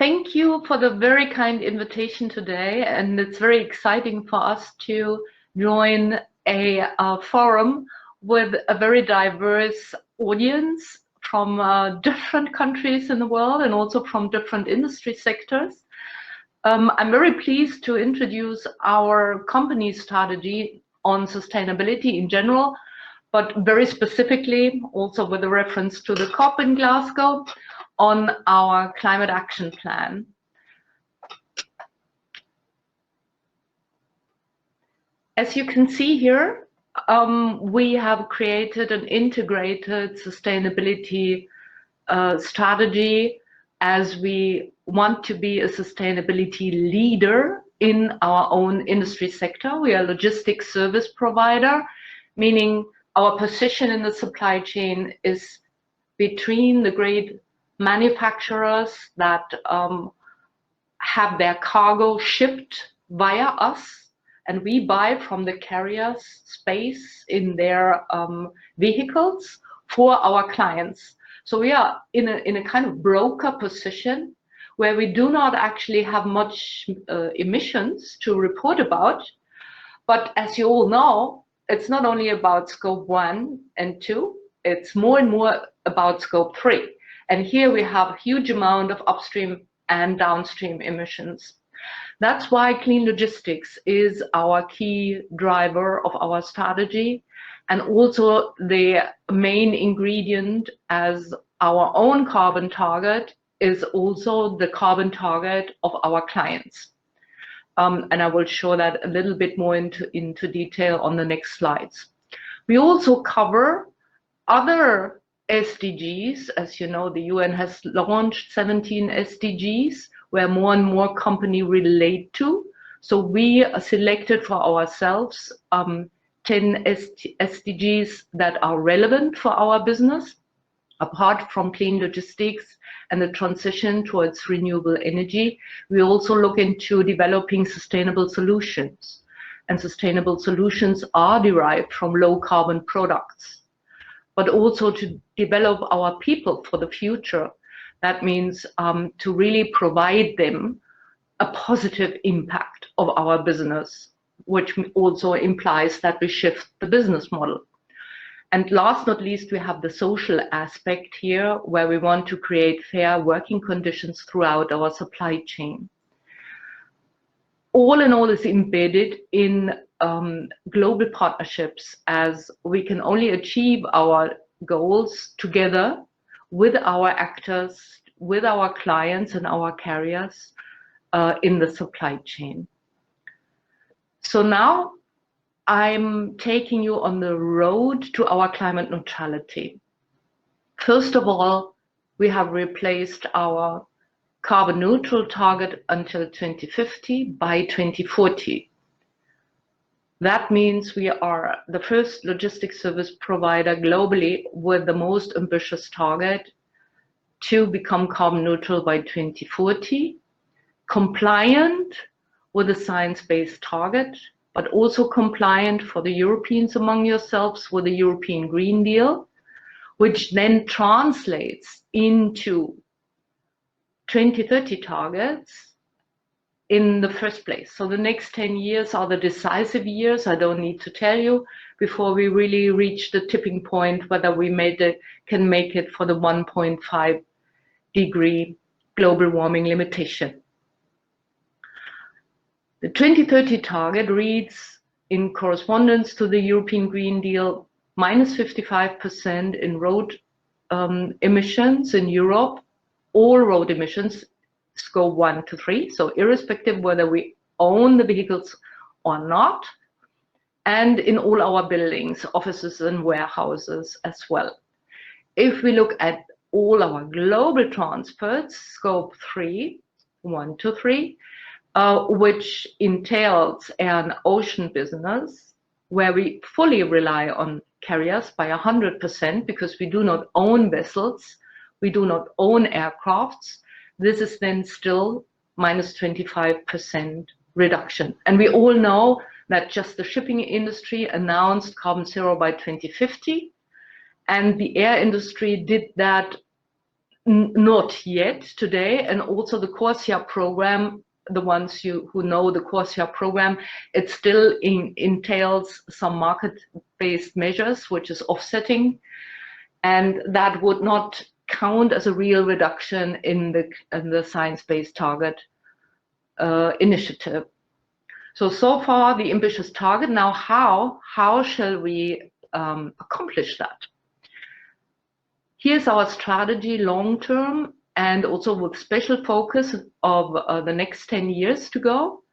Thank you for the very kind invitation today, and it's very exciting for us to join a forum with a very diverse audience from different countries in the world and also from different industry sectors. I'm very pleased to introduce our company strategy on sustainability in general, but very specifically also with a reference to the COP in Glasgow on our climate action plan. As you can see here, we have created an integrated sustainability strategy, as we want to be a sustainability leader in our own industry sector. We are a logistics service provider, meaning our position in the supply chain is between the great manufacturers that have their cargo shipped via us, and we buy from the carriers space in their vehicles for our clients. So we are in a kind of broker position where we do not actually have much emissions to report about. But as you all know, it's not only about scope 1 and 2, it's more and more about scope 3. And here we have a huge amount of upstream and downstream emissions. That's why clean logistics is our key driver of our strategy, and also the main ingredient, as our own carbon target is also the carbon target of our clients. And I will show that a little bit more into detail on the next slides. We also cover other SDGs. As you know, the UN has launched 17 SDGs where more and more companies relate to. So we selected for ourselves 10 SDGs that are relevant for our business, apart from clean logistics and the transition towards renewable energy. We also look into developing sustainable solutions, and sustainable solutions are derived from low carbon products, but also to develop our people for the future. That means to really provide them a positive impact of our business, which also implies that we shift the business model. And last not least, we have the social aspect here, where we want to create fair working conditions throughout our supply chain. All in all is embedded in global partnerships, as we can only achieve our goals together with our actors, with our clients and our carriers in the supply chain. So now I'm taking you on the road to our climate neutrality. First of all, we have replaced our carbon neutral target until 2050 by 2040. That means we are the first logistics service provider globally with the most ambitious target to become carbon neutral by 2040, compliant with a science-based target, but also compliant for the Europeans among yourselves with the European Green Deal, which then translates into 2030 targets in the first place. So the next 10 years are the decisive years, I don't need to tell you, before we really reach the tipping point, whether we can make it for the 1.5 degree global warming limitation. The 2030 target reads, in correspondence to the European Green Deal, minus 55% in road emissions in Europe, all road emissions, scope 1 to 3, so irrespective whether we own the vehicles or not, and in all our buildings, offices and warehouses as well. If we look at all our global transports, scope 3, 1 to 3, which entails an ocean business where we fully rely on carriers by 100% because we do not own vessels, we do not own aircrafts. This is then still minus 25% reduction. And we all know that just the shipping industry announced carbon zero by 2050, and the air industry did that Not yet today, and also the CORSIA program, the ones who know the CORSIA program, it still entails some market-based measures, which is offsetting, and that would not count as a real reduction in the science-based target initiative. So far the ambitious target. Now how shall we accomplish that? Here's our strategy long term, and also with special focus of the next 10 years to go.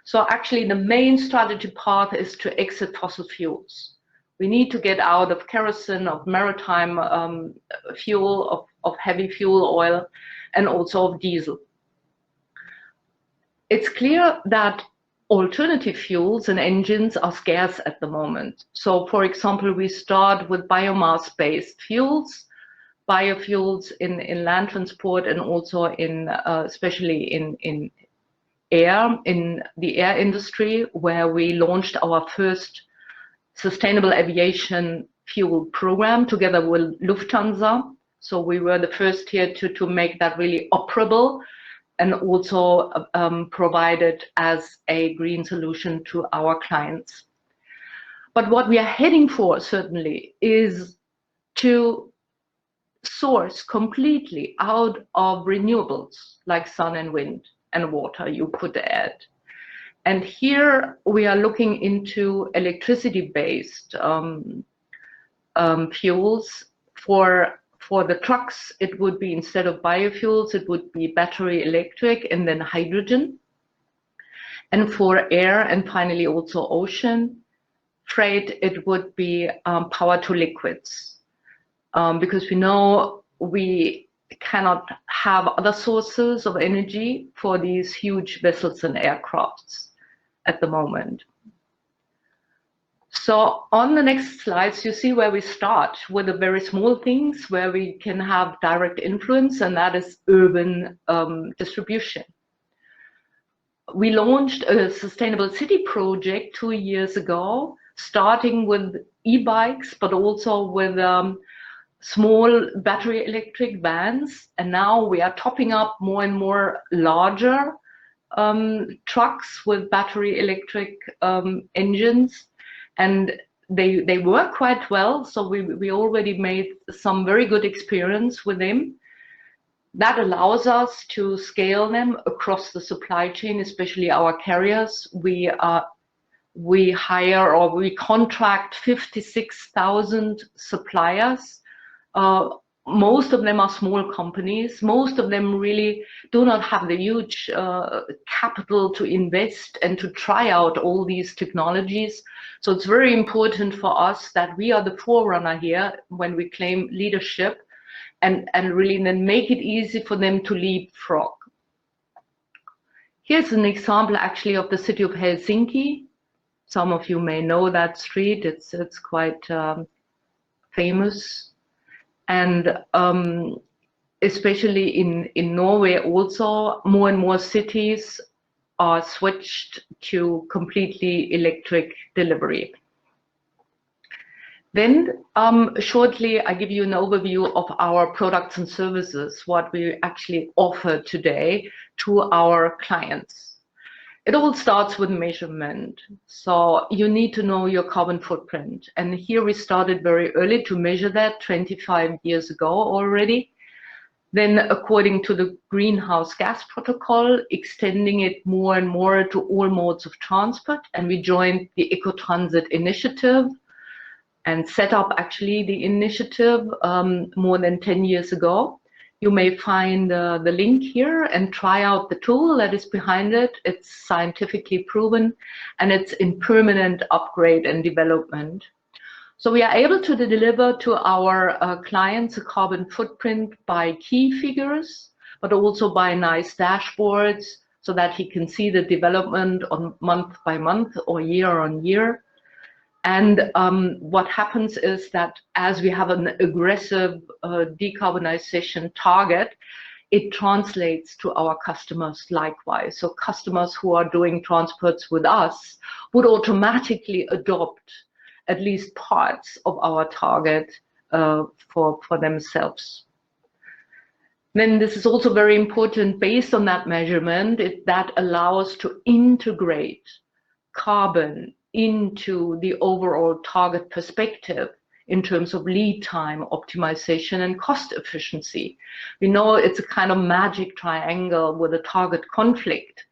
So actually the main strategy path is to exit fossil fuels. We need to get out of kerosene, of maritime fuel, of heavy fuel oil, and also of diesel. It's clear that alternative fuels and engines are scarce at the moment. So for example, we start with biomass-based fuels, biofuels in land transport, and also in especially in air, in the air industry, where we launched our first sustainable aviation fuel program together with Lufthansa. So we were the first here to make that really operable, and also provide it as a green solution to our clients. But what we are heading for certainly is to source completely out of renewables like sun and wind and water, you could add. And here we are looking into electricity-based fuels. For the trucks, it would be, instead of biofuels, it would be battery electric and then hydrogen. And for air and finally also ocean freight, it would be power to liquids. Because we know we cannot have other sources of energy for these huge vessels and aircrafts at the moment. So on the next slides, you see where we start with the very small things where we can have direct influence, and that is urban distribution. We launched a sustainable city project 2 years ago, starting with e-bikes, but also with small battery electric vans, and now we are topping up more and more larger trucks with battery electric engines, and they work quite well. So we already made some very good experience with them. That allows us to scale them across the supply chain, especially our carriers. We hire or we contract 56,000 suppliers. Most of them are small companies. Most of them really do not have the huge capital to invest and to try out all these technologies. So it's very important for us that we are the forerunner here when we claim leadership, and really then make it easy for them to leapfrog. Here's an example actually of the city of Helsinki. Some of you may know that street. It's quite famous. And especially in Norway also, more and more cities are switched to completely electric delivery. Then shortly, I give you an overview of our products and services, what we actually offer today to our clients. It all starts with measurement. So you need to know your carbon footprint. And here we started very early to measure that 25 years ago already. Then according to the greenhouse gas protocol, extending it more and more to all modes of transport. And we joined the Eco-Transit initiative and set up actually the initiative more than 10 years ago. You may find the link here and try out the tool that is behind it. It's scientifically proven, and it's in permanent upgrade and development. So we are able to deliver to our clients a carbon footprint by key figures, but also by nice dashboards so that he can see the development on month by month or year on year. And what happens is that as we have an aggressive decarbonization target, it translates to our customers likewise. So customers who are doing transports with us would automatically adopt at least parts of our target for themselves. Then this is also very important. Based on that measurement, that allows to integrate carbon into the overall target perspective in terms of lead time, optimization, and cost efficiency. We know it's a kind of magic triangle with a target conflict,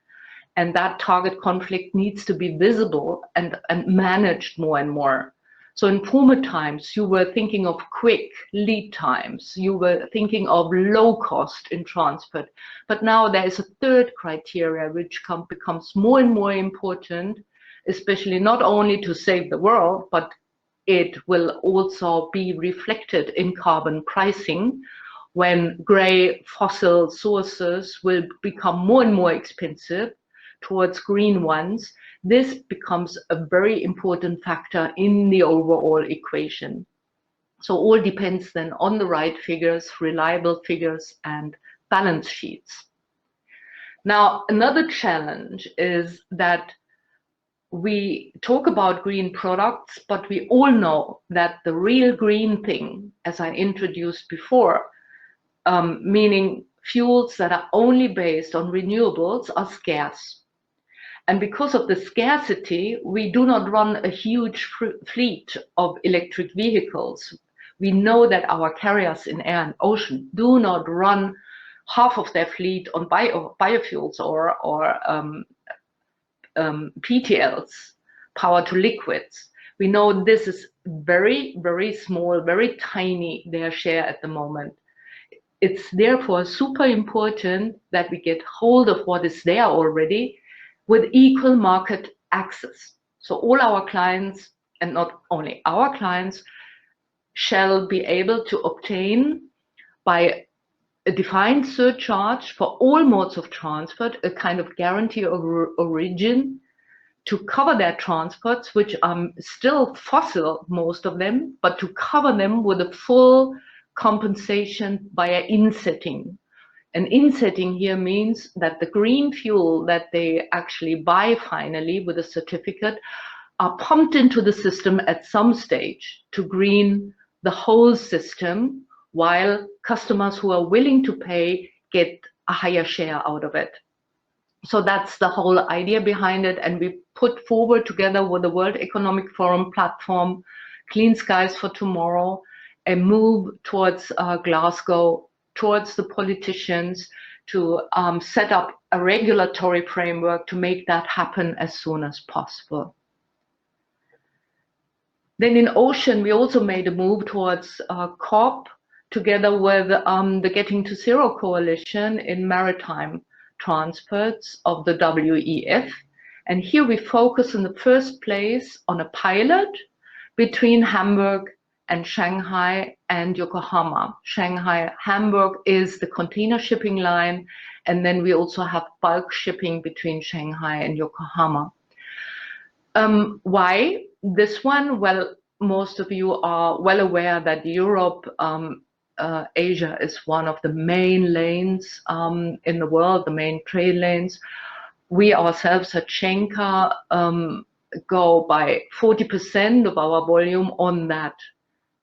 and that target conflict needs to be visible and managed more and more. So in former times, you were thinking of quick lead times, you were thinking of low cost in transport, but now there is a third criteria which becomes more and more important, especially not only to save the world, but it will also be reflected in carbon pricing when grey fossil sources will become more and more expensive towards green ones. This becomes a very important factor in the overall equation. So all depends then on the right figures, reliable figures, and balance sheets. Now, another challenge is that we talk about green products, but we all know that the real green thing, as I introduced before, meaning fuels that are only based on renewables, are scarce. And because of the scarcity, we do not run a huge fleet of electric vehicles. We know that our carriers in air and ocean do not run half of their fleet on biofuels or PTLs, power to liquids. We know this is very, very small, very tiny, their share at the moment. It's therefore super important that we get hold of what is there already with equal market access. So all our clients, and not only our clients, shall be able to obtain by a defined surcharge for all modes of transport a kind of guarantee of origin to cover their transports, which are still fossil, most of them, but to cover them with a full compensation via insetting. And insetting here means that the green fuel that they actually buy finally with a certificate are pumped into the system at some stage to green the whole system, while customers who are willing to pay get a higher share out of it. So that's the whole idea behind it. And we put forward together with the World Economic Forum platform, Clean Skies for Tomorrow, a move towards Glasgow, towards the politicians to set up a regulatory framework to make that happen as soon as possible. Then in ocean, we also made a move towards COP together with the Getting to Zero Coalition in maritime transports of the WEF. And here we focus in the first place on a pilot between Hamburg and Shanghai and Yokohama. Shanghai, Hamburg is the container shipping line, and then we also have bulk shipping between Shanghai and Yokohama. Why this one? Well, most of you are well aware that Europe, Asia is one of the main lanes in the world, the main trade lanes. We ourselves at Schenker go by 40% of our volume on that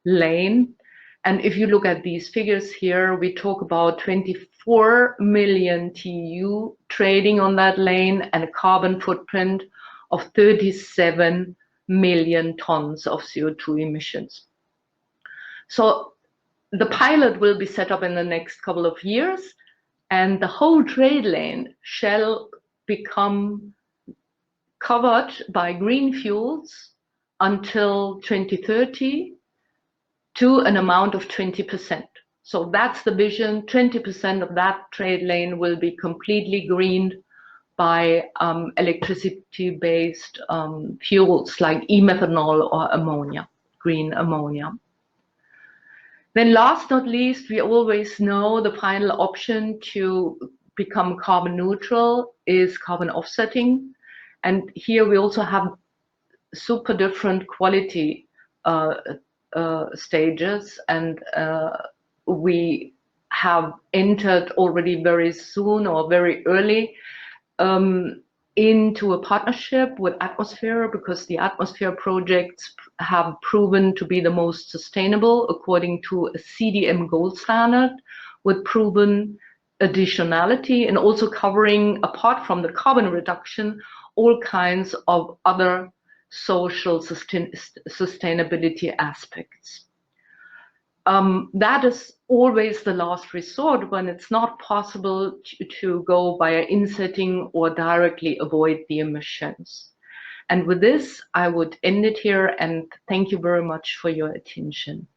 lane. And if you look at these figures here, we talk about 24 million TEU trading on that lane and a carbon footprint of 37 million tons of CO2 emissions. So the pilot will be set up in the next couple of years, and the whole trade lane shall become covered by green fuels until 2030 to an amount of 20%. So that's the vision. 20% of that trade lane will be completely greened by electricity-based fuels like e-methanol or ammonia, green ammonia. Then last not least, we always know the final option to become carbon neutral is carbon offsetting. And here we also have super different quality stages, and we have entered already very soon or very early into a partnership with Atmosphere, because the Atmosphere projects have proven to be the most sustainable according to a CDM gold standard, with proven additionality and also covering, apart from the carbon reduction, all kinds of other social sustainability aspects. That is always the last resort when it's not possible to go via insetting or directly avoid the emissions. And with this, I would end it here and thank you very much for your attention.